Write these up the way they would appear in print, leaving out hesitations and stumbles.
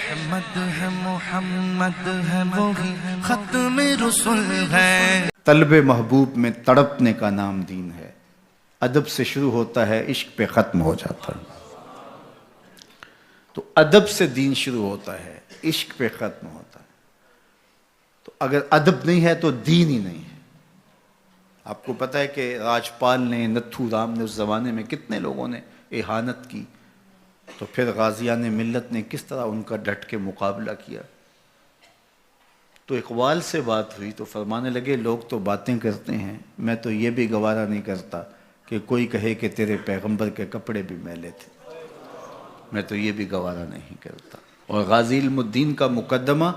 احمد ہے محمد ہے وہی ختم رسول ہے. طلب محبوب میں تڑپنے کا نام دین ہے. ادب سے شروع ہوتا ہے عشق پہ ختم ہو جاتا ہے. تو ادب سے دین شروع ہوتا ہے عشق پہ ختم ہوتا ہے. تو اگر ادب نہیں ہے تو دین ہی نہیں ہے. آپ کو پتہ ہے کہ راجپال نے نتھو رام نے اس زمانے میں کتنے لوگوں نے اہانت کی، تو پھر غازیان ملت نے کس طرح ان کا ڈٹ کے مقابلہ کیا. تو اقبال سے بات ہوئی تو فرمانے لگے لوگ تو باتیں کرتے ہیں، میں تو یہ بھی گوارا نہیں کرتا کہ کوئی کہے کہ تیرے پیغمبر کے کپڑے بھی میلے تھے. میں تو یہ بھی گوارا نہیں کرتا. اور غازی علم الدین کا مقدمہ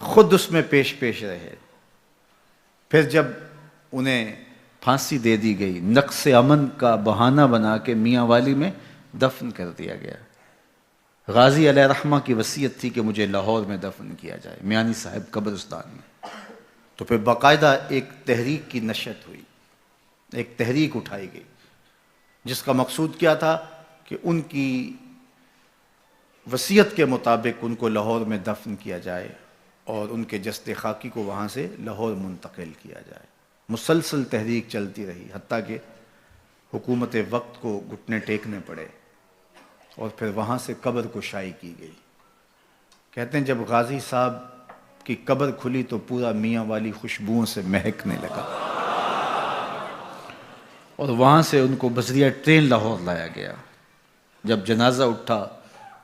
خود اس میں پیش رہے. پھر جب انہیں پھانسی دے دی گئی، نقص امن کا بہانہ بنا کے میاں والی میں دفن کر دیا گیا. غازی علیہ رحمہ کی وصیت تھی کہ مجھے لاہور میں دفن کیا جائے، میانی صاحب قبرستان میں. تو پھر باقاعدہ ایک تحریک کی نشت ہوئی، ایک تحریک اٹھائی گئی جس کا مقصود کیا تھا کہ ان کی وصیت کے مطابق ان کو لاہور میں دفن کیا جائے اور ان کے جسد خاکی کو وہاں سے لاہور منتقل کیا جائے. مسلسل تحریک چلتی رہی حتیٰ کہ حکومت وقت کو گھٹنے ٹیکنے پڑے اور پھر وہاں سے قبر کشائی کی گئی. کہتے ہیں جب غازی صاحب کی قبر کھلی تو پورا میاں والی خوشبوؤں سے مہکنے لگا اور وہاں سے ان کو بذریعہ ٹرین لاہور لایا گیا. جب جنازہ اٹھا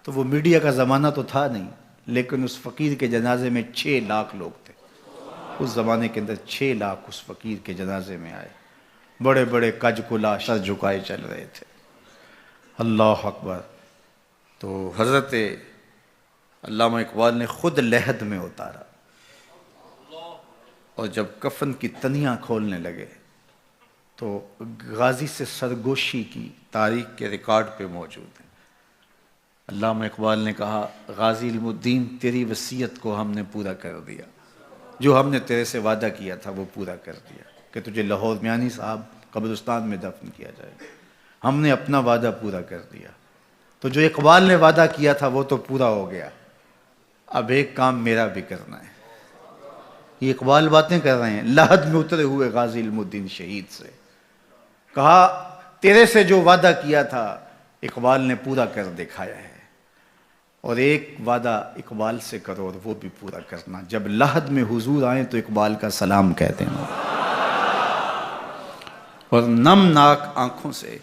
تو وہ میڈیا کا زمانہ تو تھا نہیں، لیکن اس فقیر کے جنازے میں 6 لاکھ لوگ تھے. اس زمانے کے اندر 6 لاکھ اس فقیر کے جنازے میں آئے. بڑے بڑے کج کلا سر جھکائے چل رہے تھے. اللہ اکبر. تو حضرت علامہ اقبال نے خود لحد میں اتارا اور جب کفن کی تنیاں کھولنے لگے تو غازی سے سرگوشی کی تاریخ کے ریکارڈ پہ موجود ہیں. علامہ اقبال نے کہا غازی علم الدین تیری وصیت کو ہم نے پورا کر دیا، جو ہم نے تیرے سے وعدہ کیا تھا وہ پورا کر دیا کہ تجھے لاہور میانی صاحب قبرستان میں دفن کیا جائے. ہم نے اپنا وعدہ پورا کر دیا. تو جو اقبال نے وعدہ کیا تھا وہ تو پورا ہو گیا، اب ایک کام میرا بھی کرنا ہے. یہ اقبال باتیں کر رہے ہیں لحد میں اترے ہوئے غازی علم الدین شہید سے. کہا تیرے سے جو وعدہ کیا تھا اقبال نے پورا کر دکھایا ہے، اور ایک وعدہ اقبال سے کرو اور وہ بھی پورا کرنا. جب لحد میں حضور آئیں تو اقبال کا سلام کہہ دینا. اور نم ناک آنکھوں سے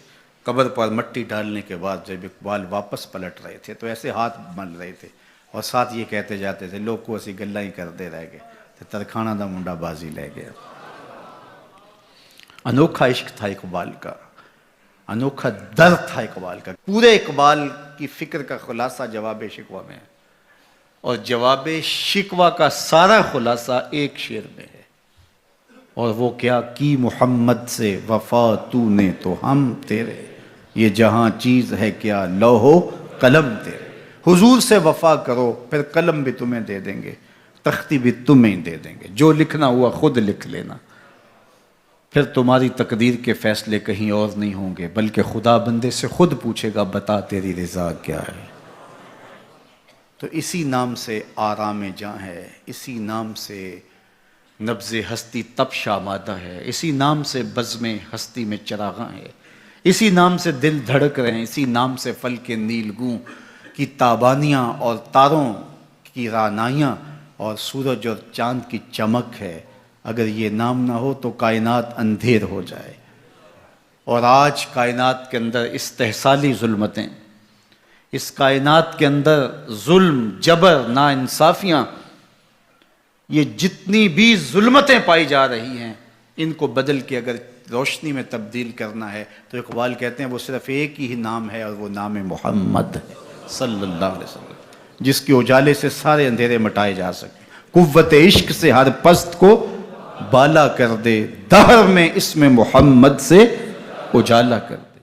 قبر پر مٹی ڈالنے کے بعد جب اقبال واپس پلٹ رہے تھے تو ایسے ہاتھ مل رہے تھے اور ساتھ یہ کہتے جاتے تھے لوگ کو اسی گلہ ہی کرتے رہ گئے تو ترکھانہ دا منڈا بازی لے گیا. انوکھا عشق تھا اقبال کا، انوکھا درد تھا اقبال کا. پورے اقبال کی فکر کا خلاصہ جواب شکوہ میں ہے، اور جواب شکوہ کا سارا خلاصہ ایک شعر میں ہے، اور وہ کیا کی محمد سے وفا تو نے تو ہم تیرے، یہ جہاں چیز ہے کیا لوح و قلم تیرے. حضور سے وفا کرو پھر قلم بھی تمہیں دے دیں گے، تختی بھی تمہیں دے دیں گے، جو لکھنا ہوا خود لکھ لینا. پھر تمہاری تقدیر کے فیصلے کہیں اور نہیں ہوں گے بلکہ خدا بندے سے خود پوچھے گا بتا تیری رضا کیا ہے. تو اسی نام سے آرام جاں ہے، اسی نام سے نبض ہستی تپش آمادہ ہے، اسی نام سے بزم ہستی میں چراغاں ہے، اسی نام سے دل دھڑک رہے ہیں، اسی نام سے فلک نیلگوں کی تابانیاں اور تاروں کی رعنائیاں اور سورج اور چاند کی چمک ہے. اگر یہ نام نہ ہو تو کائنات اندھیر ہو جائے. اور آج کائنات کے اندر استحصالی ظلمتیں، اس کائنات کے اندر ظلم، جبر، ناانصافیاں، یہ جتنی بھی ظلمتیں پائی جا رہی ہیں ان کو بدل کے اگر روشنی میں تبدیل کرنا ہے تو اقبال کہتے ہیں وہ صرف ایک ہی نام ہے اور وہ نام محمد ہے صلی اللہ علیہ وسلم، جس کے اجالے سے سارے اندھیرے مٹائے جا سکیں. قوت عشق سے ہر پست کو بالا کر دے، دہر میں اسم محمد سے اجالا کر دے.